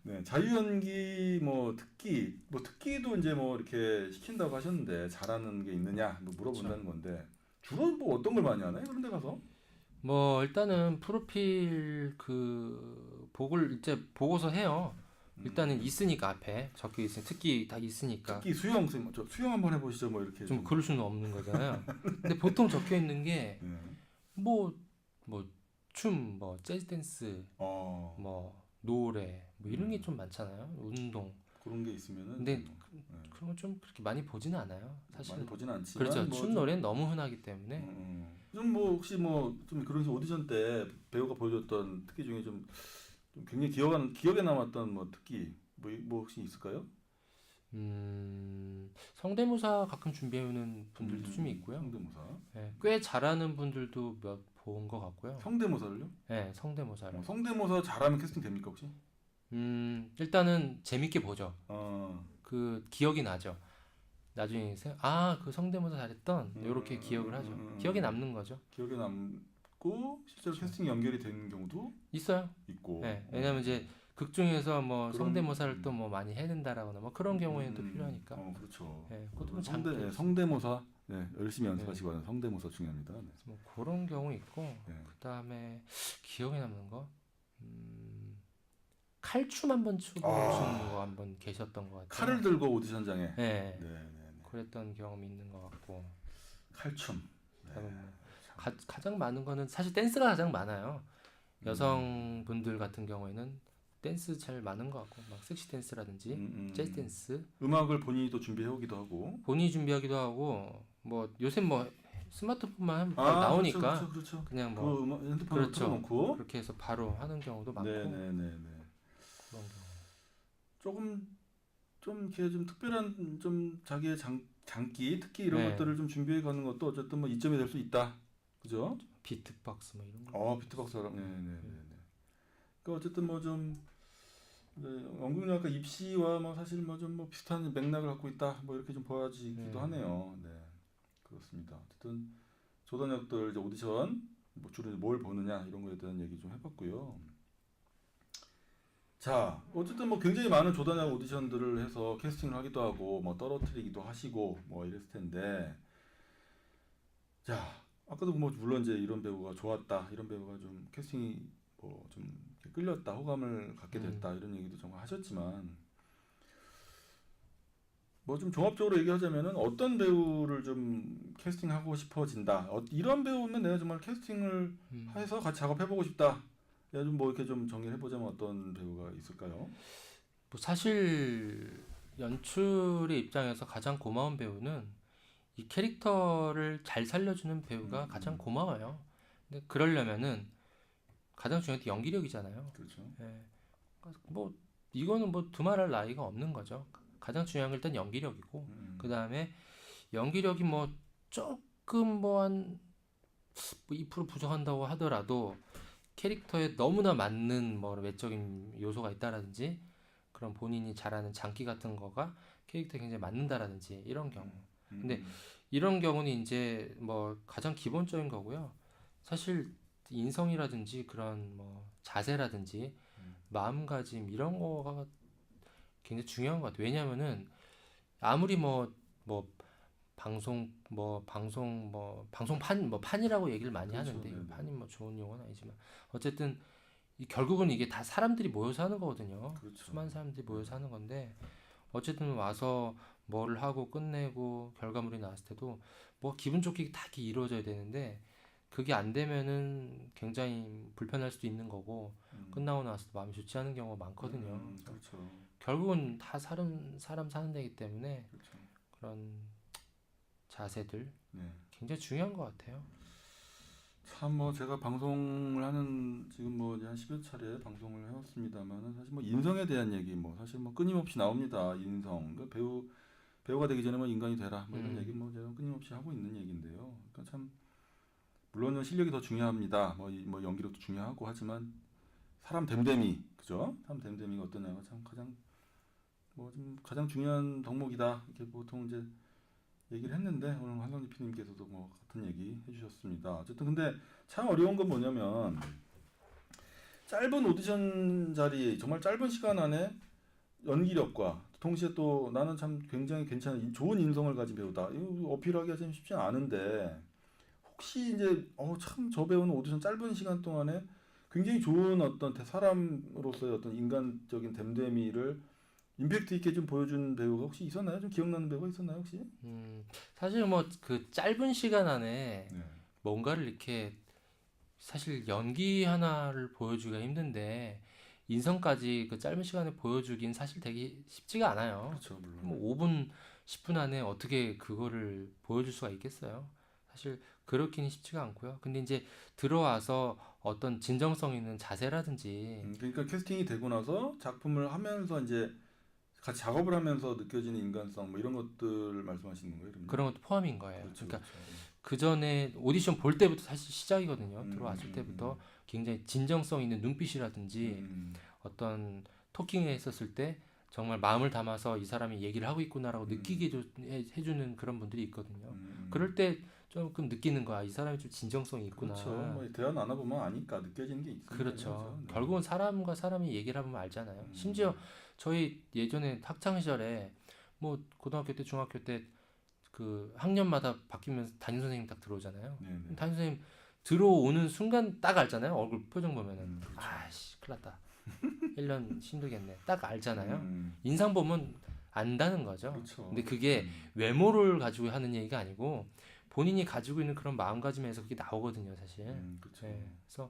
네, 자유연기 뭐 특기도 이제 뭐 이렇게 시킨다고 하셨는데 잘하는 게 있느냐 뭐 그쵸. 물어본다는 건데 주로 뭐 어떤 걸 많이 하나요? 그런 데 가서? 뭐 일단은 프로필 그 복을 이제 보고서 해요. 일단은 음, 있으니까 앞에 적혀 있으니 특기 다 있으니까 특기 수영 선생님, 저 수영 한번 해보시죠. 뭐 이렇게 좀 좀. 그럴 수는 없는 거잖아요. 근데 보통 적혀 있는 게 네. 뭐 뭐 춤, 뭐 재즈 댄스, 어, 뭐 노래 뭐 이런 게 음, 좀 많잖아요. 운동. 그런 게 있으면은 근데 좀 뭐, 네. 그런 거 좀 그렇게 많이 보지는 않아요. 많이 사실은. 보진 않지만 그렇죠. 뭐 춤 좀, 노래는 너무 흔하기 때문에 좀 뭐 혹시 뭐 좀 그런 식으로 오디션 때 배우가 보여줬던 특기 중에 좀 굉장히 기억에 남았던 뭐 특기 뭐 혹시 있을까요? 성대모사 가끔 준비해오는 분들도 좀 있고요. 성대모사. 예, 꽤 잘하는 분들도 몇 본 것 같고요. 성대모사를요? 예, 성대모사를. 성대모사 잘하면 캐스팅 됩니까 혹시? 일단은 재밌게 보죠. 어, 그 기억이 나죠. 나중에 그 성대모사 잘했던 요렇게 기억을 하죠. 기억에 음, 남는 거죠. 기억에 남고 실제로 그렇죠. 캐스팅 연결이 되는 경우도 있어요. 있고. 예, 왜냐면 이제 극 중에서 뭐 그런 성대모사를 또 뭐 많이 해야 된다라거나 뭐 그런 경우에는 또 필요하니까. 그렇죠. 예, 그것도 그래서 뭐 장기 있죠. 성대모사 네, 열심히 예, 연습하시기 바랍니다. 성대모사 중요합니다. 네. 그래서 뭐 그런 경우 있고 네. 그 다음에 기억에 남는 거, 음, 칼춤 한번 추고 오신 거 아, 한번 계셨던 것 칼을 같아요. 들고 오디션장에. 예, 네, 예, 네, 네. 그랬던 경험이 있는 것 같고. 칼춤. 네, 그다음에 뭐 참. 가장 많은 거는 사실 댄스가 가장 많아요. 음, 여성분들 같은 경우에는 댄스 제일 많은 것 같고 막 섹시 댄스라든지 재즈 댄스 음악을 본인이 또 준비해 오기도 하고. 본인이 준비하기도 하고 뭐 요새 뭐 스마트폰만 하면 바로 아, 그렇죠, 나오니까 그렇죠, 그렇죠. 그냥 뭐 그 음악 핸드폰으로 그렇죠. 틀어놓고. 그렇게 해서 바로 하는 경우도 네, 많고 네, 네, 네. 그런 경우. 조금 좀 이렇게 좀 특별한 좀 자기의 장기, 특기 이런 네. 것들을 좀 준비해 가는 것도 어쨌든 뭐 이점이 될 수 있다. 그죠? 비트박스 뭐 이런 거. 비트박스랑, 네, 네, 네, 네. 네. 그 어쨌든 뭐 좀 연극영화과 입시와 뭐 사실 뭐 좀 뭐 비슷한 맥락을 갖고 있다. 뭐 이렇게 좀 보여지기도 네. 하네요. 네, 그렇습니다. 어쨌든 조단역들 이제 오디션 뭐 주로 뭘 보느냐 이런 거에 대한 얘기 좀 해봤고요. 자, 어쨌든 뭐 굉장히 많은 조단역 오디션들을 해서 캐스팅을 하기도 하고 뭐 떨어뜨리기도 하시고 뭐 이랬을 텐데, 자, 아까도 뭐 물론 이제 이런 배우가 좋았다, 이런 배우가 좀 캐스팅이 뭐 좀 끌렸다, 호감을 갖게 음. 됐다 이런 얘기도 정말 하셨지만 뭐 좀 종합적으로 얘기하자면은 어떤 배우를 좀 캐스팅하고 싶어진다. 이런 배우면 내가 정말 캐스팅을 음. 해서 같이 작업해보고 싶다. 야, 좀 뭐 이렇게 좀 정리를 해보자면 어떤 배우가 있을까요? 뭐 사실 연출의 입장에서 가장 고마운 배우는 이 캐릭터를 잘 살려주는 배우가 가장 음, 고마워요. 근데 그러려면은 가장 중요한 게 연기력이잖아요. 그렇죠. 예. 뭐 이거는 뭐 두말할 나위가 없는 거죠. 가장 중요한 건 일단 연기력이고 그 음, 다음에 연기력이 뭐 조금 뭐 한 2% 부족한다고 하더라도 캐릭터에 너무나 맞는 뭐 외적인 요소가 있다라든지 그런 본인이 잘하는 장기 같은 거가 캐릭터에 굉장히 맞는다라든지 이런 경우. 근데 음, 이런 경우는 이제 뭐 가장 기본적인 거고요. 사실 인성이라든지 그런 뭐 자세라든지 마음가짐 이런 거가 굉장히 중요한 것 같아요. 왜냐면은 아무리 뭐 방송판 뭐 판이라고 얘기를 많이 그렇죠. 하는데 이거 네네. 판이 뭐 좋은 용어는 아니지만 어쨌든 결국은 이게 다 사람들이 모여서 하는 거거든요. 그렇죠. 수많은 사람들이 네. 모여서 하는 건데 어쨌든 와서 뭐를 하고 끝내고 결과물이 나왔을 때도 뭐 기분 좋게 다 이렇게 이루어져야 되는데 그게 안 되면은 굉장히 불편할 수도 있는 거고 끝나고 나서도 마음이 좋지 않은 경우가 많거든요. 그래서 그렇죠. 결국은 다 사람 사는 데이기 때문에 그렇죠. 그런 자세들 네. 굉장히 중요한 것 같아요. 참 뭐 제가 방송을 하는 지금 뭐 한 10여 차례 방송을 해왔습니다만은 사실 뭐 인성에 대한 얘기 뭐 사실 뭐 끊임없이 나옵니다. 인성. 그러니까 배우가 되기 전에 뭐 인간이 되라 뭐 이런 얘기 음, 뭐 제가 끊임없이 하고 있는 얘기인데요. 그러니까 참 물론은 실력이 더 중요합니다. 뭐 연기력도 중요하고 하지만 사람 됨됨이 그죠? 사람 됨됨이가 어떠냐가 참 가장 뭐 좀 가장 중요한 덕목이다. 이렇게 보통 이제 얘기를 했는데 오늘 한성기 PD님께서도 뭐 같은 얘기 해주셨습니다. 어쨌든 근데 참 어려운 건 뭐냐면 짧은 오디션 자리 정말 짧은 시간 안에 연기력과 동시에 또 나는 참 굉장히 괜찮은 좋은 인성을 가진 배우다. 이거 어필하기가 좀 쉽지 않은데 혹시 이제 참 저 배우는 오디션 짧은 시간 동안에 굉장히 좋은 어떤 사람으로서의 어떤 인간적인 됨됨이를 임팩트 있게 좀 보여준 배우가 혹시 있었나요? 좀 기억나는 배우가 있었나요 혹시? 사실 뭐 그 짧은 시간 안에 네. 뭔가를 이렇게 사실 연기 하나를 보여주기가 힘든데 인성까지 그 짧은 시간에 보여주긴 사실 되게 쉽지가 않아요. 그렇죠 물론. 뭐 5분, 10분 안에 어떻게 그거를 보여줄 수가 있겠어요? 사실 그렇기는 쉽지가 않고요. 근데 이제 들어와서 어떤 진정성 있는 자세라든지 그러니까 캐스팅이 되고 나서 작품을 하면서 이제 같이 작업을 하면서 느껴지는 인간성 뭐 이런 것들 말씀하시는 거예요, 그러면? 그런 것도 포함인 거예요. 그렇죠, 그러니까 그렇죠. 그 전에 오디션 볼 때부터 사실 시작이거든요. 음, 들어왔을 음, 때부터 굉장히 진정성 있는 눈빛이라든지 음, 어떤 토킹을 했었을 때 정말 마음을 담아서 이 사람이 얘기를 하고 있구나라고 음, 느끼게 해주는 그런 분들이 있거든요. 음. 그럴 때 조금 느끼는 거야. 이 사람이 좀 진정성이 그렇죠. 있구나. 뭐 대화 나눠보면 아니까 느껴지는 게 있으니까요, 그렇죠. 그죠? 네. 결국은 사람과 사람이 얘기를 하면 알잖아요. 심지어 음, 저희 예전에 학창 시절에 뭐 고등학교 때, 중학교 때 그 학년마다 바뀌면서 담임 선생님 딱 들어오잖아요. 네네. 담임 선생님 들어오는 순간 딱 알잖아요. 얼굴 표정 보면은 그렇죠. 아씨 큰일 났다. 1년 힘들겠네. 딱 알잖아요. 음, 인상 보면 안다는 거죠. 근데 그렇죠. 그게 외모를 가지고 하는 얘기가 아니고 본인이 가지고 있는 그런 마음가짐에서 그게 나오거든요, 사실. 그렇죠. 예, 그래서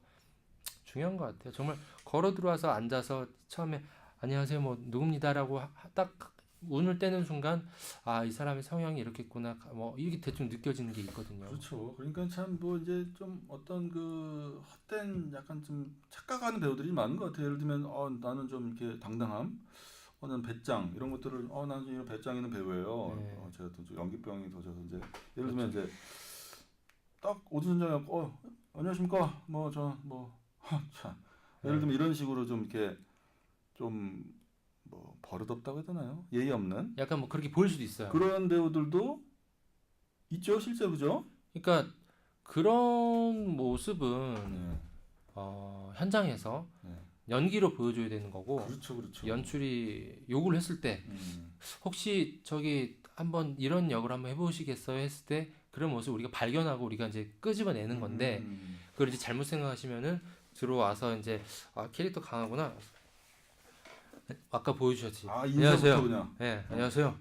중요한 것 같아요. 정말 걸어 들어와서 앉아서 처음에 안녕하세요, 뭐 누굽니다라고 딱 운을 떼는 순간 아, 이 사람의 성향이 이렇겠구나. 뭐 이렇게 대충 느껴지는 게 있거든요. 그렇죠. 그러니까 참 뭐 이제 좀 어떤 그 헛된 약간 좀 착각하는 배우들이 많은 것 같아요. 예를 들면 나는 좀 이렇게 당당함, 나는 배짱 이런 것들을 나는 좀 이런 배짱 있는 배우예요. 네, 제가 또 연기병이 더져서 이제 예를 들면 그렇죠. 이제 딱 오디션장에 안녕하십니까 뭐 참 예를 네. 들면 이런 식으로 좀 이렇게 좀 뭐 버릇없다고 해야 되나요? 예의 없는 약간 뭐 그렇게 보일 수도 있어요. 그런 배우들도 있죠 실제 그죠? 그러니까 그런 모습은 네, 현장에서 네. 연기로 보여줘야 되는 거고 그렇죠 그렇죠. 연출이 요구를 했을 때 음, 혹시 저기 한번 이런 역을 한번 해보시겠어요 했을 때 그런 모습 우리가 발견하고 우리가 이제 끄집어내는 건데 그걸 이제 잘못 생각하시면은 들어와서 이제 캐릭터 강하구나 아까 보여주셨지 인사부터 안녕하세요 그냥 예 어, 안녕하세요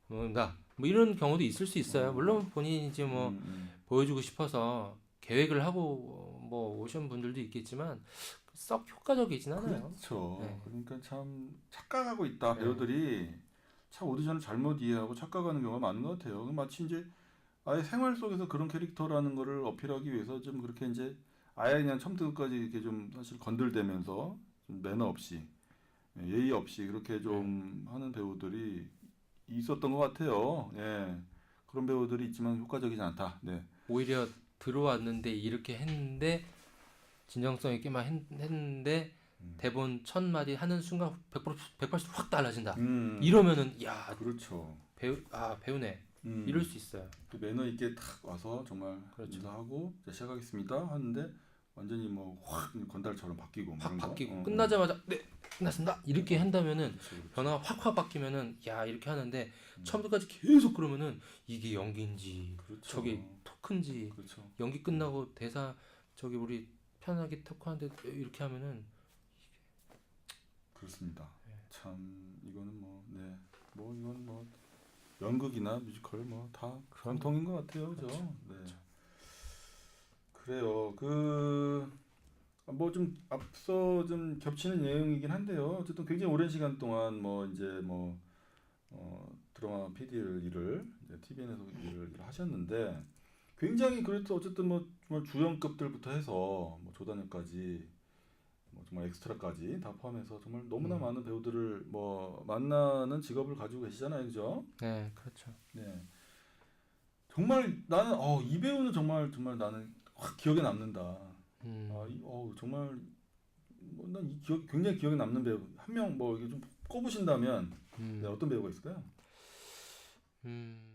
뭐 이런 경우도 있을 수 있어요 어, 물론 본인이 이제 뭐 음. 보여주고 싶어서 계획을 하고 뭐 오신 분들도 있겠지만 썩 효과적이진 않아요 그렇죠. 네, 그러니까 참 착각하고 있다 네, 배우들이 참 오디션을 잘못 이해하고 착각하는 경우가 많은 것 같아요. 마치 이제 아예 생활 속에서 그런 캐릭터라는 거를 어필하기 위해서 좀 그렇게 이제 아예 그냥 처음부터 끝까지 이렇게 좀 사실 건들대면서 좀 매너 없이 예의 없이 그렇게 네. 좀 하는 배우들이 있었던 것 같아요. 예. 그런 배우들이 있지만 효과적이지 않다. 네. 오히려 들어왔는데 이렇게 했는데 진정성 있게만 했는데 음. 대본 첫 마디 하는 순간 180%확 달라진다. 음, 이러면은 야 그렇죠. 배우네 이럴 음, 수 있어요. 그 매너 있게 탁 와서 정말 그렇죠. 인사하고 자, 시작하겠습니다 하는데 완전히 뭐 확 건달처럼 바뀌고 뭐 확 이런 거. 바뀌고 끝나자마자 네 끝났습니다 이렇게 한다면은 그렇죠, 그렇죠. 변화가 확 바뀌면은 야 이렇게 하는데 음, 처음부터까지 계속 그러면은 이게 연기인지 저게 그렇죠. 토크인지 그렇죠. 연기 끝나고 대사 저기 우리 편하게 토크하는데 이렇게 하면은 그렇습니다. 참 이거는 뭐 네. 뭐 이건 뭐 연극이나 뮤지컬 뭐 다 그런 공통인 것 같아요. 그죠? 그렇죠. 네. 그래요. 그 뭐 좀 앞서 좀 겹치는 내용이긴 한데요. 어쨌든 굉장히 오랜 시간 동안 뭐 이제 뭐 드라마 PD를 일을 TVN에서 일을 하셨는데 굉장히 그래도 어쨌든 뭐 정말 주연급들부터 해서 뭐 조단위까지 뭐 정말 엑스트라까지 다 포함해서 정말 너무나 음. 많은 배우들을 뭐 만나는 직업을 가지고 계시잖아요, 그죠? 네, 그렇죠. 네. 정말 나는 이 배우는 정말 정말 나는 확 기억에 남는다. 음. 정말 뭐난이 기억 굉장히 기억에 남는 배우 한 명 뭐 이게 좀 꼽으신다면 네, 음. 어떤 배우가 있을까요? 음.